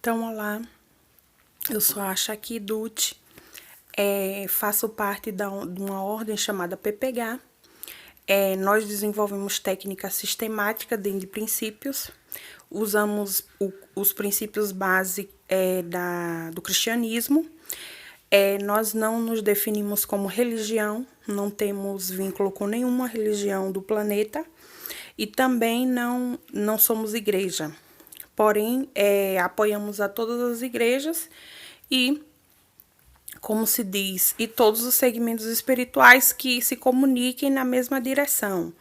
Então, olá, eu sou a Shaki Dutti, faço parte de uma ordem chamada PPH. Nós desenvolvemos técnica sistemática dentro de princípios, usamos os princípios base do cristianismo. Nós não nos definimos como religião, não temos vínculo com nenhuma religião do planeta e também não somos igreja. Porém, apoiamos a todas as igrejas e, como se diz, e todos os segmentos espirituais que se comuniquem na mesma direção.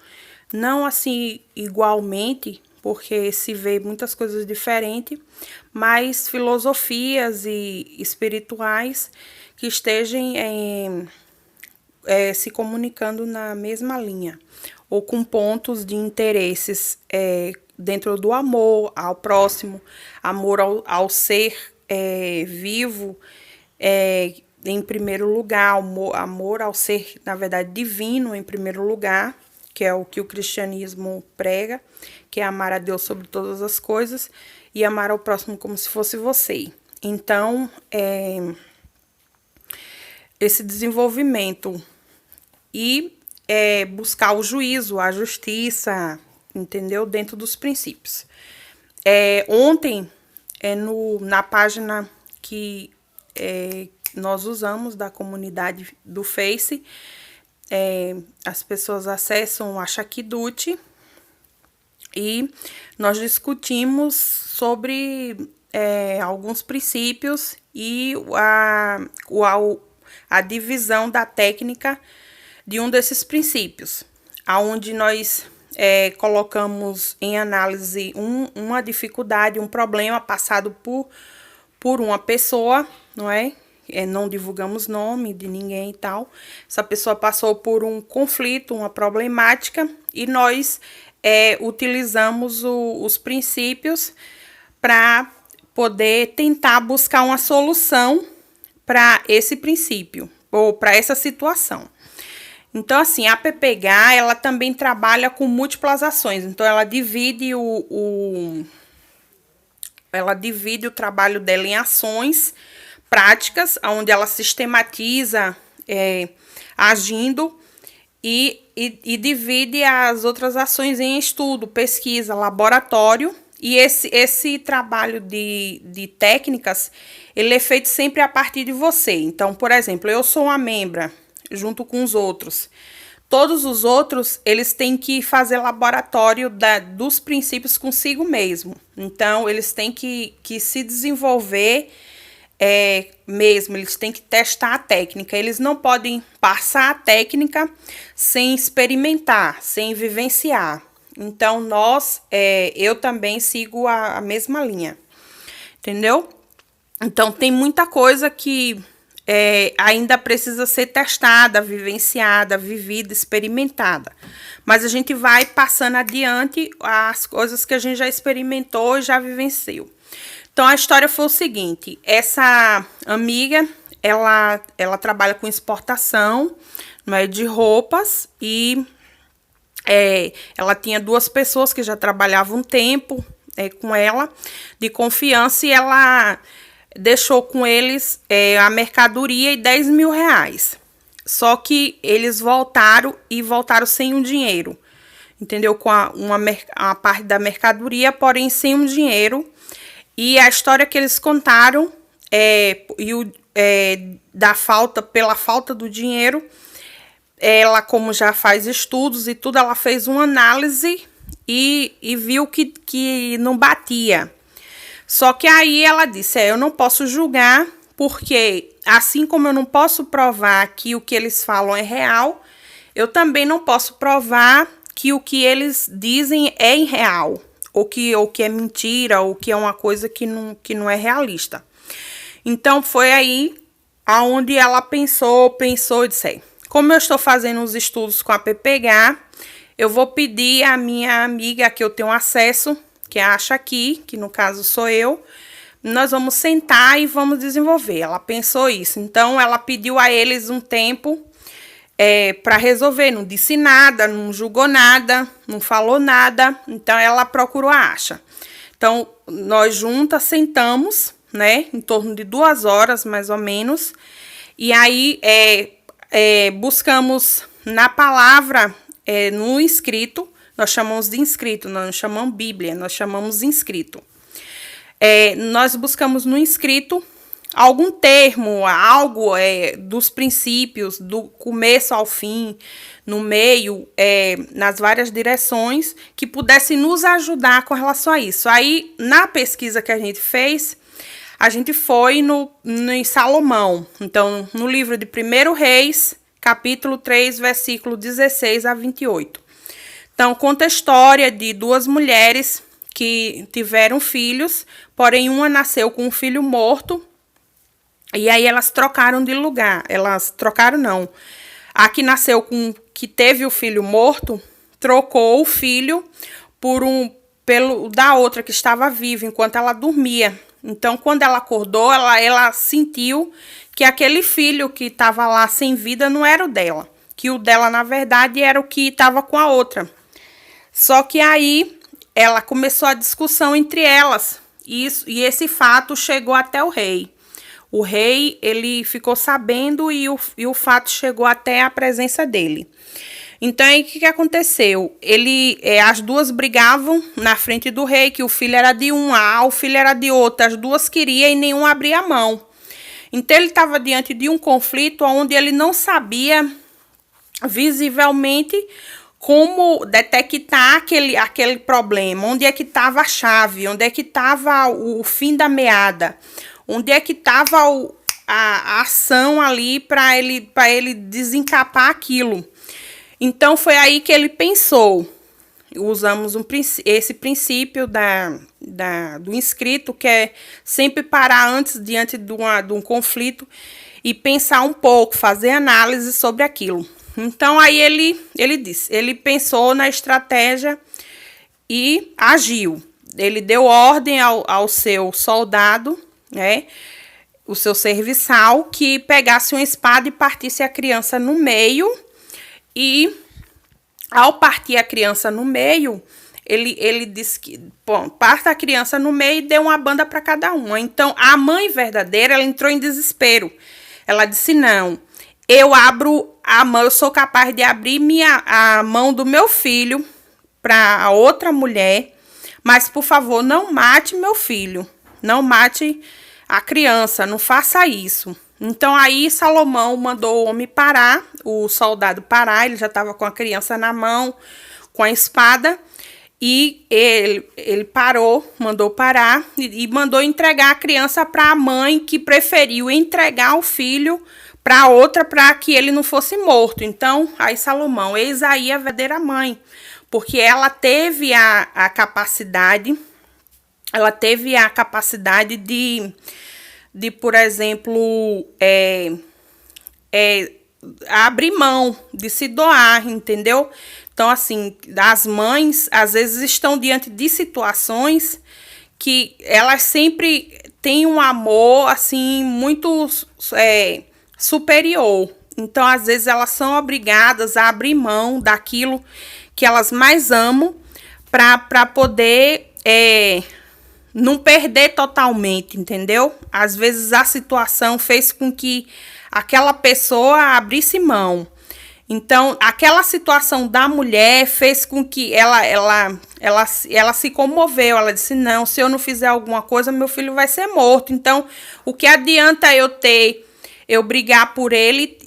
Não assim igualmente, porque se vê muitas coisas diferentes, mas filosofias e espirituais que estejam se comunicando na mesma linha, ou com pontos de interesses dentro do amor ao próximo, amor ao ser vivo, em primeiro lugar, amor ao ser, na verdade, divino em primeiro lugar, que é o que o cristianismo prega, que é amar a Deus sobre todas as coisas e amar ao próximo como se fosse você. Então, esse desenvolvimento e buscar o juízo, a justiça, entendeu? Dentro dos princípios. Ontem, na página que nós usamos da comunidade do Face, as pessoas acessam a Shaki Dutti e nós discutimos sobre alguns princípios e a divisão da técnica de um desses princípios, aonde nós colocamos em análise uma dificuldade, um problema passado por uma pessoa, não é? Não divulgamos nome de ninguém e tal. Essa pessoa passou por um conflito, uma problemática, e nós utilizamos os princípios para poder tentar buscar uma solução para esse princípio, ou para essa situação. Então, assim, a PPH, ela também trabalha com múltiplas ações. Então, ela divide o trabalho dela em ações práticas, onde ela sistematiza agindo e divide as outras ações em estudo, pesquisa, laboratório. E esse trabalho de técnicas, ele é feito sempre a partir de você. Então, por exemplo, eu sou uma membra junto com os outros. Todos os outros, eles têm que fazer laboratório dos princípios consigo mesmo. Então, eles têm que se desenvolver mesmo, eles têm que testar a técnica. Eles não podem passar a técnica sem experimentar, sem vivenciar. Então, eu também sigo a mesma linha, entendeu? Então, tem muita coisa que ainda precisa ser testada, vivenciada, vivida, experimentada. Mas a gente vai passando adiante as coisas que a gente já experimentou e já vivenciou. Então, a história foi o seguinte: essa amiga, ela trabalha com exportação, não é, de roupas, e ela tinha 2 pessoas que já trabalhavam um tempo com ela, de confiança, e ela deixou com eles a mercadoria e 10 mil reais. Só que eles voltaram sem o dinheiro, entendeu? Com a parte da mercadoria, porém sem o dinheiro. E a história que eles contaram pela falta do dinheiro, ela, como já faz estudos e tudo, ela fez uma análise e viu que não batia. Só que aí ela disse, eu não posso julgar, porque assim como eu não posso provar que o que eles falam é real, eu também não posso provar que o que eles dizem é irreal, ou que é mentira, ou que é uma coisa que não é realista. Então, foi aí aonde ela pensou e disse, como eu estou fazendo os estudos com a PPH, eu vou pedir à minha amiga que eu tenho acesso, que é a Shaki, que no caso sou eu, nós vamos sentar e vamos desenvolver. Ela pensou isso. Então, ela pediu a eles um tempo para resolver. Não disse nada, não julgou nada, não falou nada. Então, ela procurou a Asha. Então, nós juntas sentamos né? Em torno de 2 horas, mais ou menos. E aí, buscamos na palavra, no inscrito, nós chamamos de inscrito, nós não chamamos Bíblia, nós chamamos inscrito. Nós buscamos no inscrito algum termo, algo dos princípios, do começo ao fim, no meio, nas várias direções, que pudesse nos ajudar com relação a isso. Aí, na pesquisa que a gente fez, a gente foi em Salomão. Então, no livro de 1 Reis, capítulo 3, versículo 16 a 28. Então, conta a história de 2 mulheres que tiveram filhos, porém uma nasceu com um filho morto, e aí elas trocaram de lugar. Elas trocaram, não. A que nasceu que teve o filho morto, trocou o filho pelo da outra que estava viva enquanto ela dormia. Então, quando ela acordou, ela sentiu que aquele filho que estava lá sem vida não era o dela. Que o dela, na verdade, era o que estava com a outra. Só que aí ela começou a discussão entre elas. E esse fato chegou até o rei. O rei, ele ficou sabendo e o fato chegou até a presença dele. Então, aí o que aconteceu? As duas brigavam na frente do rei, que o filho era de um, o filho era de outro. As duas queriam e nenhum abria a mão. Então, ele estava diante de um conflito onde ele não sabia visivelmente como detectar aquele problema. Onde é que estava a chave? Onde é que estava o fim da meada? Onde é que estava a ação ali para ele desencapar aquilo? Então, foi aí que ele pensou. Usamos esse princípio do inscrito, que é sempre parar antes, diante de um conflito, e pensar um pouco, fazer análise sobre aquilo. Então, aí ele pensou na estratégia e agiu. Ele deu ordem ao seu soldado, né, o seu serviçal, que pegasse uma espada e partisse a criança no meio. E, ao partir a criança no meio, ele disse que, bom, parta a criança no meio e deu uma banda para cada uma. Então, a mãe verdadeira, ela entrou em desespero. Ela disse, não, eu abro a mão, eu sou capaz de abrir a mão do meu filho para a outra mulher, mas, por favor, não mate meu filho, não mate a criança, não faça isso. Então, aí Salomão mandou o homem parar, o soldado parar, ele já estava com a criança na mão, com a espada, e ele parou, mandou parar e mandou entregar a criança para a mãe, que preferiu entregar o filho para outra, para que ele não fosse morto. Então, aí Salomão, eis aí a verdadeira mãe, porque ela teve a capacidade de, por exemplo, abrir mão, de se doar, entendeu? Então, assim, as mães, às vezes, estão diante de situações que elas sempre têm um amor, assim, muito superior. Então, às vezes, elas são obrigadas a abrir mão daquilo que elas mais amam para poder não perder totalmente, entendeu? Às vezes a situação fez com que aquela pessoa abrisse mão. Então, aquela situação da mulher fez com que ela se comoveu. Ela disse, não, se eu não fizer alguma coisa, meu filho vai ser morto. Então, o que adianta eu brigar por ele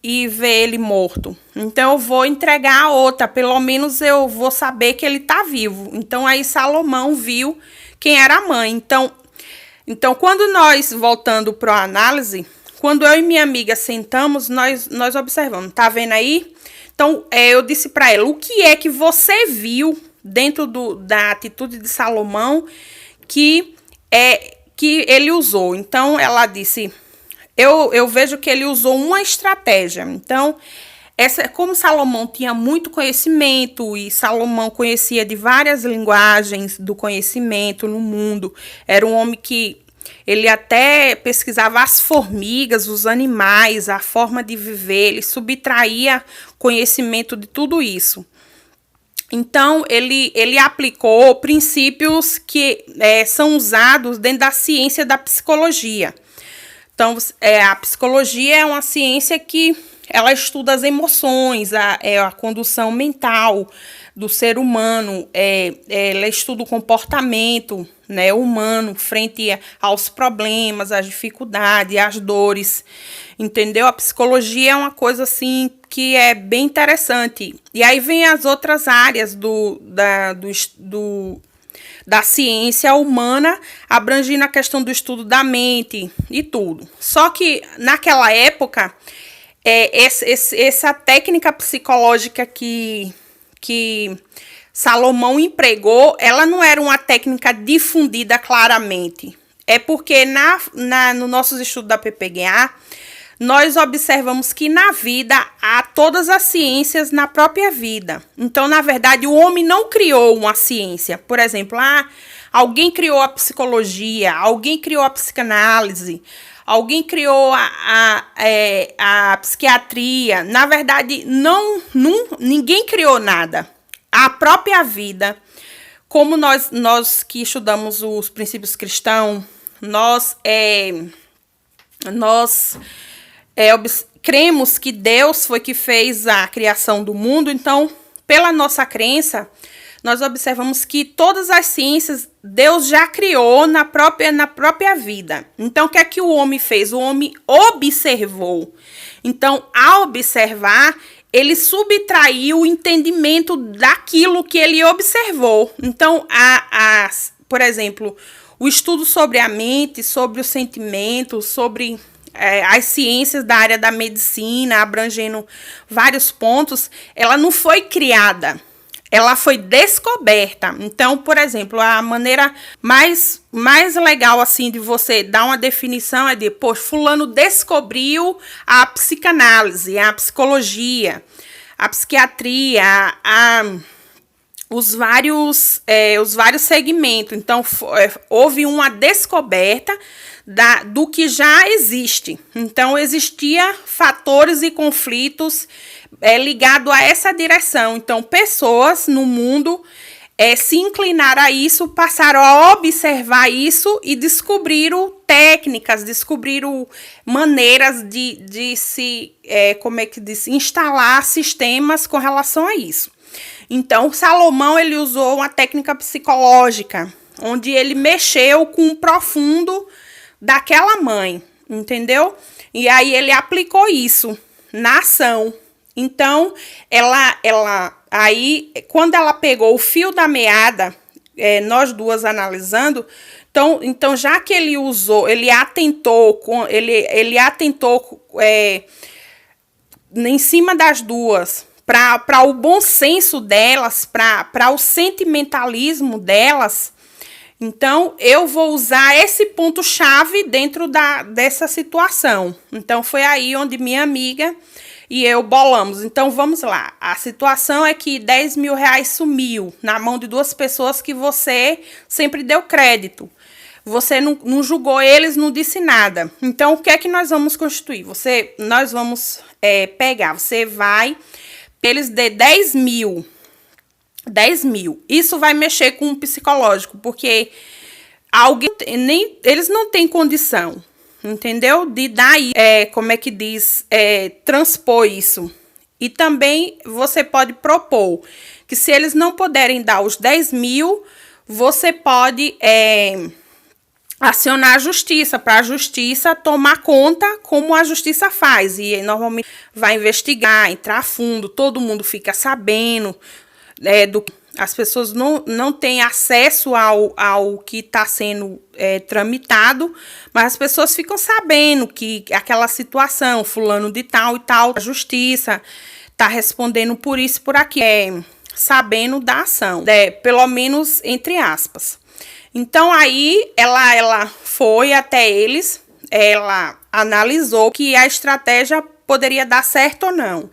e ver ele morto? Então, eu vou entregar a outra. Pelo menos eu vou saber que ele está vivo. Então, aí Salomão viu quem era a mãe. Então, quando nós, voltando para a análise, quando eu e minha amiga sentamos, nós observamos. Tá vendo aí? Então, eu disse para ela, o que é que você viu dentro da atitude de Salomão que ele usou? Então, ela disse, eu vejo que ele usou uma estratégia. Então, como Salomão tinha muito conhecimento e Salomão conhecia de várias linguagens do conhecimento no mundo, era um homem que ele até pesquisava as formigas, os animais, a forma de viver, ele subtraía conhecimento de tudo isso. Então, ele aplicou princípios que são usados dentro da ciência da psicologia. Então, a psicologia é uma ciência que ela estuda as emoções, a condução mental do ser humano, ela estuda o comportamento, né, humano frente aos problemas, às dificuldades, às dores, entendeu? A psicologia é uma coisa assim que é bem interessante. E aí vem as outras áreas da ciência humana, abrangindo a questão do estudo da mente e tudo. Só que naquela época, essa técnica psicológica que Salomão empregou, ela não era uma técnica difundida claramente. É porque no nossos estudos da PPGA, nós observamos que na vida há todas as ciências na própria vida. Então, na verdade, o homem não criou uma ciência. Por exemplo, alguém criou a psicologia, alguém criou a psicanálise, alguém criou a psiquiatria. Na verdade, ninguém criou nada. A própria vida, como nós que estudamos os princípios cristãos, nós cremos que Deus foi que fez a criação do mundo. Então, pela nossa crença, nós observamos que todas as ciências Deus já criou na própria vida. Então, o que é que o homem fez? O homem observou. Então, ao observar, ele subtraiu o entendimento daquilo que ele observou. Então, por exemplo, o estudo sobre a mente, sobre os sentimentos, sobre as ciências da área da medicina, abrangendo vários pontos, ela não foi criada, ela foi descoberta. Então, por exemplo, a maneira mais legal assim de você dar uma definição é fulano descobriu a psicanálise, a psicologia, a psiquiatria, os vários segmentos. Então, houve uma descoberta do que já existe. Então, existia fatores e conflitos ligados a essa direção. Então, pessoas no mundo se inclinaram a isso, passaram a observar isso e descobriram técnicas, descobriram maneiras de se, instalar sistemas com relação a isso. Então, Salomão, ele usou uma técnica psicológica, onde ele mexeu com o profundo daquela mãe, entendeu? E aí ele aplicou isso na ação. Então, aí, quando ela pegou o fio da meada, nós duas analisando, então já que ele usou, ele atentou em cima das duas, para o bom senso delas, para o sentimentalismo delas. Então, eu vou usar esse ponto-chave dentro dessa situação. Então, foi aí onde minha amiga e eu bolamos. Então, vamos lá. A situação é que 10 mil reais sumiu na mão de duas pessoas que você sempre deu crédito. Você não julgou eles, não disse nada. Então, o que é que nós vamos constituir? Nós vamos pegar, você vai, eles dê 10 mil. 10 mil. Isso vai mexer com o psicológico, porque eles não têm condição, entendeu? De dar, transpor isso. E também você pode propor que se eles não puderem dar os 10 mil, você pode acionar a justiça, para a justiça tomar conta como a justiça faz. E normalmente vai investigar, entrar a fundo, todo mundo fica sabendo. As pessoas não têm acesso ao que está sendo tramitado, mas as pessoas ficam sabendo que aquela situação, fulano de tal e tal, a justiça está respondendo por isso, por aquilo, sabendo da ação, pelo menos entre aspas. Então, aí, ela foi até eles, ela analisou que a estratégia poderia dar certo ou não.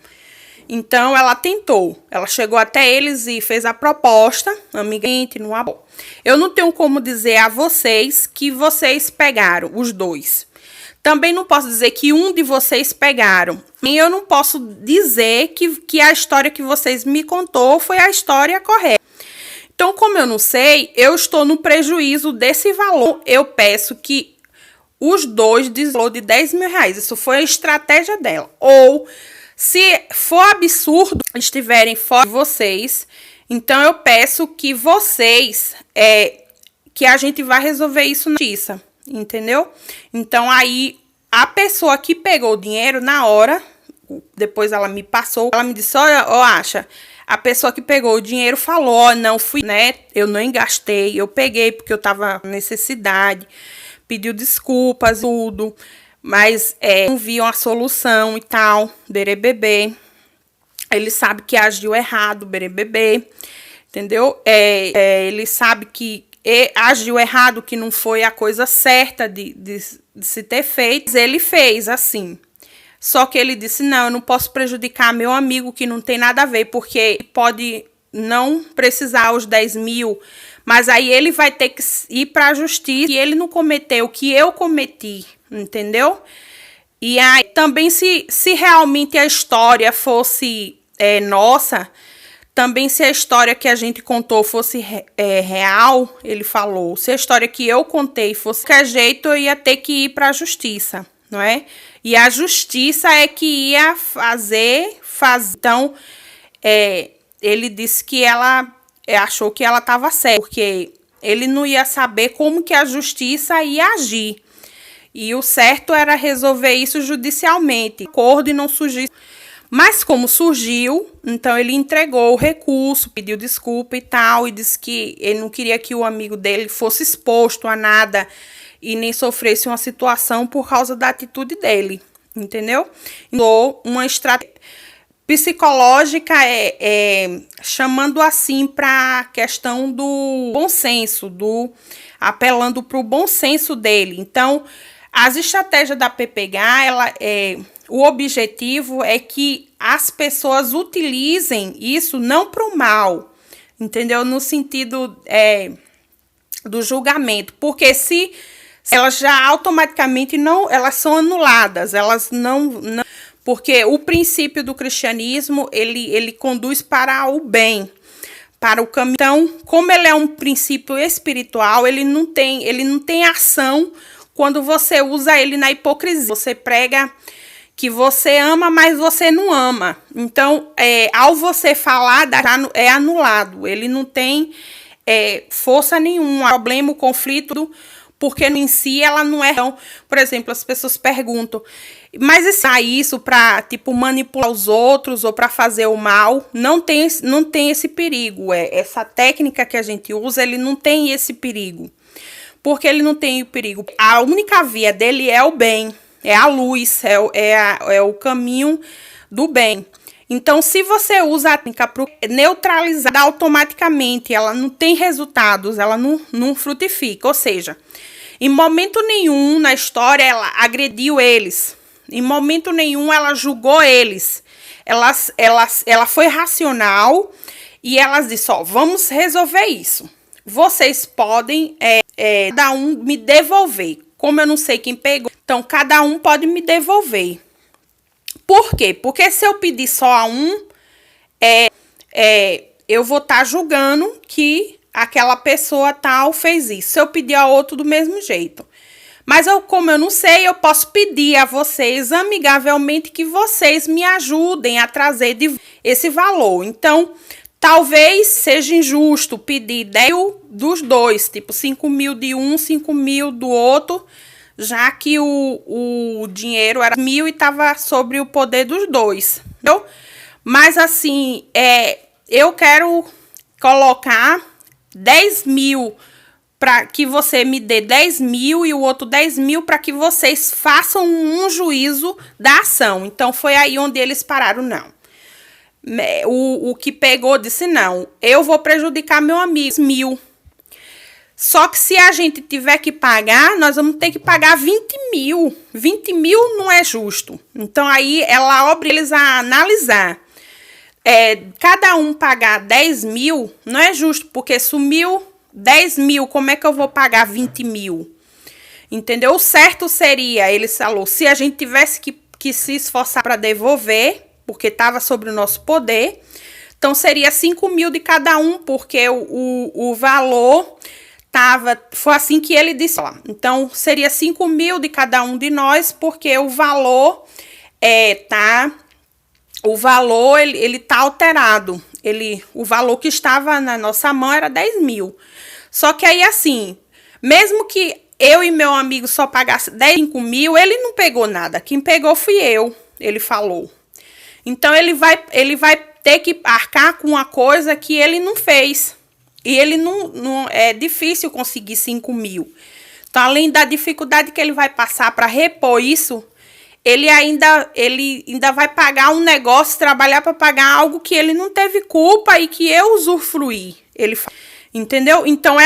Então, ela tentou. Ela chegou até eles e fez a proposta, amigamente, no amor. Eu não tenho como dizer a vocês que vocês pegaram os dois. Também não posso dizer que um de vocês pegaram. E eu não posso dizer que a história que vocês me contou foi a história correta. Então, como eu não sei, eu estou no prejuízo desse valor. Eu peço que os dois desvalor de 10 mil reais. Isso foi a estratégia dela. Ou, se for absurdo, estiverem fora de vocês, então eu peço que vocês, que a gente vai resolver isso na justiça, entendeu? Então, aí, a pessoa que pegou o dinheiro na hora, depois ela me passou, ela me disse, olha, Acha, a pessoa que pegou o dinheiro falou, ó, não fui, né, eu não gastei, eu peguei porque eu tava com necessidade, pediu desculpas, tudo, mas não viam a solução e tal, berebebê. Ele sabe que agiu errado, berebebê, entendeu? Ele sabe que agiu errado, que não foi a coisa certa de se ter feito. Ele fez assim. Só que ele disse, não, eu não posso prejudicar meu amigo que não tem nada a ver, porque pode não precisar os 10 mil, mas aí ele vai ter que ir para a justiça e ele não cometeu o que eu cometi, entendeu? E aí também se realmente a história fosse nossa, também se a história que a gente contou fosse real, ele falou, se a história que eu contei fosse de qualquer jeito, eu ia ter que ir para a justiça, não é? E a justiça é que ia fazer. Então, ele disse que ela achou que ela estava certa, porque ele não ia saber como que a justiça ia agir. E o certo era resolver isso judicialmente, acordo e não surgir. Mas como surgiu, então ele entregou o recurso, pediu desculpa e tal, e disse que ele não queria que o amigo dele fosse exposto a nada e nem sofresse uma situação por causa da atitude dele, entendeu? Então, uma estratégia psicológica chamando assim para a questão do bom senso, apelando para o bom senso dele. Então, as estratégias da PPH, o objetivo é que as pessoas utilizem isso não para o mal, entendeu? No sentido do julgamento, porque se elas já automaticamente não, elas são anuladas, elas não, porque o princípio do cristianismo, ele conduz para o bem, para o caminho. Então, como ele é um princípio espiritual, ele não tem ação quando você usa ele na hipocrisia. Você prega que você ama, mas você não ama. Então, ao você falar, é anulado. Ele não tem força nenhuma. O problema, o conflito, porque em si ela não é. Então, por exemplo, as pessoas perguntam, mas isso para tipo manipular os outros ou para fazer o mal, não tem esse perigo. Essa técnica que a gente usa, ele não tem esse perigo. Porque ele não tem o perigo. A única via dele é o bem, é a luz, é o caminho do bem. Então, se você usa a técnica para neutralizar automaticamente, ela não tem resultados, ela não frutifica. Ou seja, em momento nenhum na história ela agrediu eles. Em momento nenhum ela julgou eles. Ela foi racional e elas disse, ó, vamos resolver isso. Vocês podem, cada um me devolver. Como eu não sei quem pegou, então cada um pode me devolver. Por quê? Porque se eu pedir só a um, eu vou estar julgando que aquela pessoa tal fez isso. Se eu pedir a outro do mesmo jeito. Mas como eu não sei, eu posso pedir a vocês amigavelmente que vocês me ajudem a trazer esse valor. Então, talvez seja injusto pedir 10 mil dos dois, tipo 5 mil de um, 5 mil do outro, já que o dinheiro era 1.000 e estava sobre o poder dos dois, entendeu? Mas assim, eu quero colocar 10 mil para que você me dê 10 mil e o outro 10 mil para que vocês façam um juízo da ação. Então, foi aí onde eles pararam, não. O que pegou disse, não, eu vou prejudicar meu amigo, 1.000. Só que se a gente tiver que pagar, nós vamos ter que pagar 20 mil. 20 mil não é justo. Então, aí ela obriga eles a analisar. Cada um pagar 10 mil não é justo, porque sumiu 10 mil, como é que eu vou pagar 20 mil? Entendeu? O certo seria, ele falou, se a gente tivesse que se esforçar para devolver, porque estava sobre o nosso poder, então seria 5 mil de cada um, porque o valor foi assim que ele disse lá. Então seria 5 mil de cada um de nós, porque o valor ele tá alterado. O valor que estava na nossa mão era 10 mil. Só que aí assim, mesmo que eu e meu amigo só pagasse 5 mil, ele não pegou nada. Quem pegou fui eu, ele falou. Então ele vai ter que arcar com uma coisa que ele não fez. E ele não é difícil conseguir 5 mil. Então, além da dificuldade que ele vai passar para repor isso, ele ainda vai pagar um negócio, trabalhar para pagar algo que ele não teve culpa e que eu usufruí. Entendeu? Então,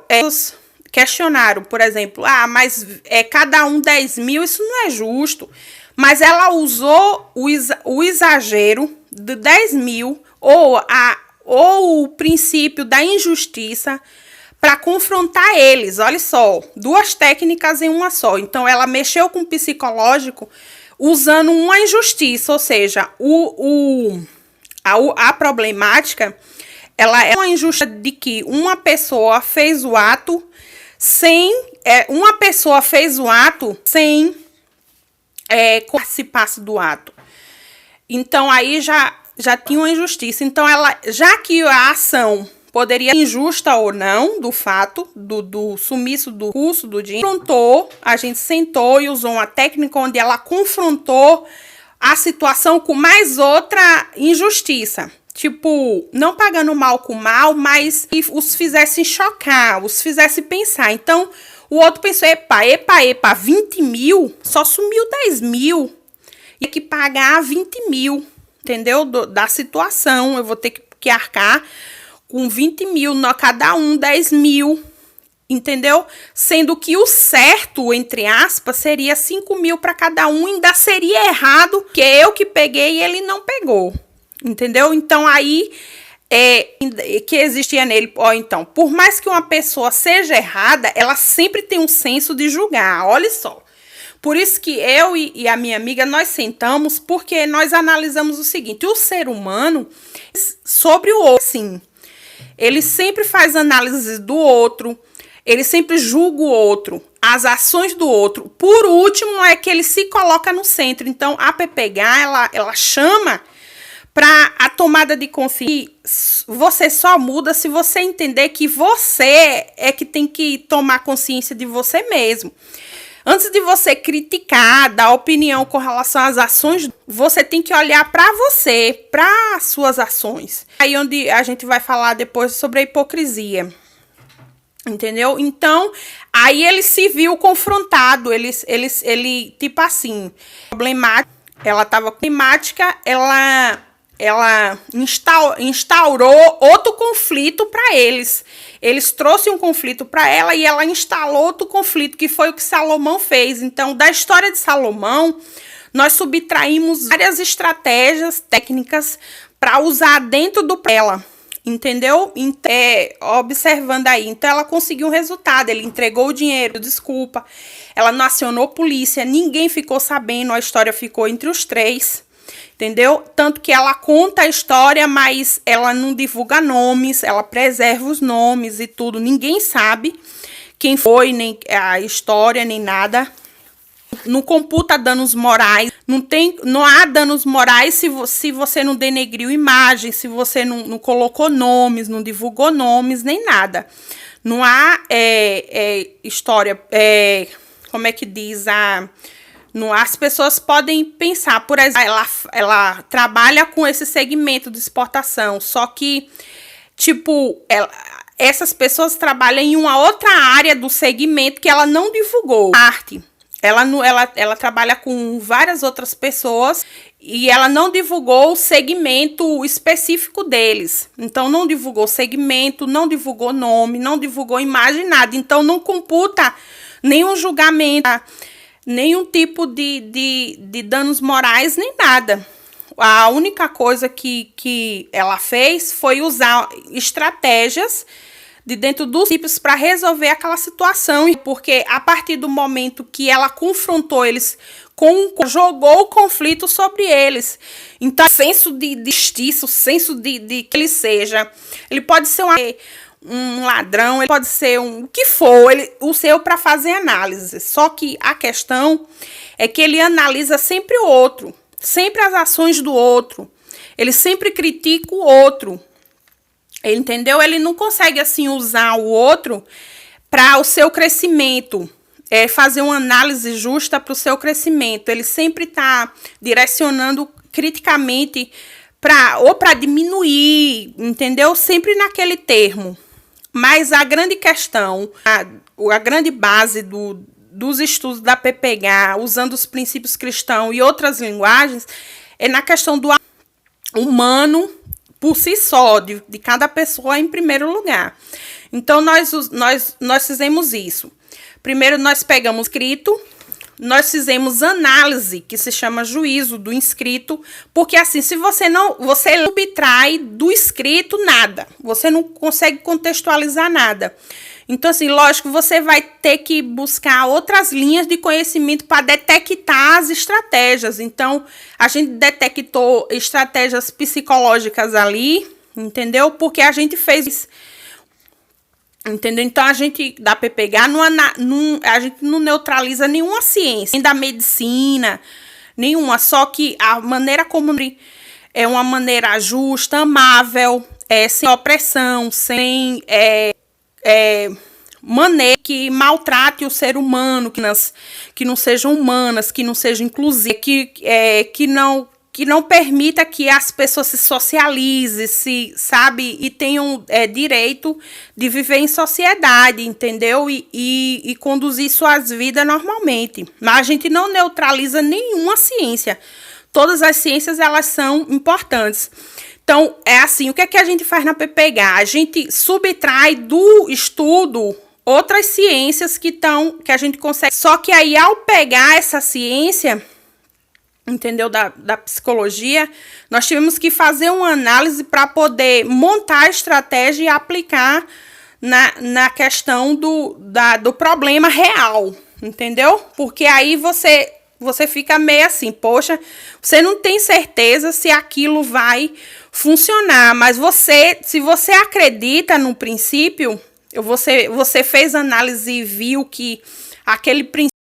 eles questionaram, por exemplo, mas cada um 10 mil, isso não é justo. Mas ela usou o exagero de 10 mil ou o princípio da injustiça para confrontar eles. Olha só, 2 técnicas em uma só. Então, ela mexeu com o psicológico usando uma injustiça, ou seja, a problemática, ela é uma injustiça de que uma pessoa fez o ato sem participasse do ato. Então, aí já tinha uma injustiça. Então, já que a ação poderia ser injusta ou não, do fato do sumiço do curso, do dinheiro, a gente sentou e usou uma técnica onde ela confrontou a situação com mais outra injustiça. Tipo, não pagando mal com mal, mas que os fizessem chocar, os fizessem pensar. Então, o outro pensou, epa, 20 mil? Só sumiu 10 mil. Ia que pagar 20 mil, entendeu? Da situação, eu vou ter que arcar com 20 mil, cada um 10 mil, entendeu? Sendo que o certo, entre aspas, seria 5 mil para cada um, ainda seria errado, que eu que peguei e ele não pegou, entendeu? Então, aí, que existia nele, então, por mais que uma pessoa seja errada, ela sempre tem um senso de julgar, olha só. Por isso que eu e a minha amiga, nós sentamos, porque nós analisamos o seguinte, o ser humano, sobre o outro, sim, ele sempre faz análise do outro, ele sempre julga o outro, as ações do outro. Por último, é que ele se coloca no centro. Então, a PPH, ela chama para a tomada de consciência. Você só muda se você entender que você é que tem que tomar consciência de você mesmo. Antes de você criticar, dar opinião com relação às ações, você tem que olhar para você, para as suas ações. Aí onde a gente vai falar depois sobre a hipocrisia. Entendeu? Então, aí ele se viu confrontado, ele tipo assim, problemática, ela estava problemática, ela instaurou outro conflito para eles. Eles trouxeram um conflito para ela e ela instalou outro conflito, que foi o que Salomão fez. Então, da história de Salomão, nós subtraímos várias estratégias técnicas para usar dentro do ela. Entendeu? Observando aí. Então, ela conseguiu um resultado. Ele entregou o dinheiro, desculpa. Ela não acionou polícia, ninguém ficou sabendo. A história ficou entre os 3. Entendeu? Tanto que ela conta a história, mas ela não divulga nomes, ela preserva os nomes e tudo. Ninguém sabe quem foi, nem a história, nem nada. Não computa danos morais. Não há danos morais se você não denegriu imagem, se você não colocou nomes, não divulgou nomes, nem nada. Não há história, como é que diz, as pessoas podem pensar, por exemplo, ela trabalha com esse segmento de exportação, só que, tipo, essas pessoas trabalham em uma outra área do segmento que ela não divulgou. Arte. Ela trabalha com várias outras pessoas e ela não divulgou o segmento específico deles. Então, não divulgou segmento, não divulgou nome, não divulgou imagem, nada. Então, não computa nenhum julgamento, nenhum tipo de danos morais, nem nada. A única coisa que ela fez foi usar estratégias de dentro dos princípios para resolver aquela situação, porque a partir do momento que ela confrontou eles jogou o conflito sobre eles. Então, o senso de justiça, o senso de que ele seja, ele pode ser um ladrão, ele pode ser o que for, o seu para fazer análise. Só que a questão é que ele analisa sempre o outro, sempre as ações do outro. Ele sempre critica o outro. Entendeu? Ele não consegue assim usar o outro para o seu crescimento. Fazer uma análise justa para o seu crescimento. Ele sempre está direcionando criticamente para diminuir, entendeu? Sempre naquele termo. Mas a grande questão, a grande base dos estudos da PPGA, usando os princípios cristãos e outras linguagens, é na questão do humano por si só, de cada pessoa em primeiro lugar. Então, nós fizemos isso. Primeiro, nós pegamos o escrito, nós fizemos análise, que se chama juízo do inscrito, porque assim, se você subtrai do escrito nada, você não consegue contextualizar nada. Então, assim, lógico, você vai ter que buscar outras linhas de conhecimento para detectar as estratégias. Então, a gente detectou estratégias psicológicas ali, entendeu? Porque a gente fez... Entendeu? Então, a gente, da PPGA, a gente não neutraliza nenhuma ciência, nem da medicina, nenhuma. Só que a maneira como é uma maneira justa, amável, sem opressão, sem maneira que maltrate o ser humano, que não sejam humanas, que não sejam inclusivas, que não permita que as pessoas se socializem, sabe, e tenham direito de viver em sociedade, entendeu? E conduzir suas vidas normalmente. Mas a gente não neutraliza nenhuma ciência. Todas as ciências, elas são importantes. Então, é assim, o que é que a gente faz na PPGA? A gente subtrai do estudo outras ciências que a gente consegue. Só que aí, ao pegar essa ciência... entendeu? Da psicologia, nós tivemos que fazer uma análise para poder montar a estratégia e aplicar na questão do problema real, entendeu? Porque aí você fica meio assim, poxa, você não tem certeza se aquilo vai funcionar, mas se você acredita no princípio, você fez análise e viu que aquele princípio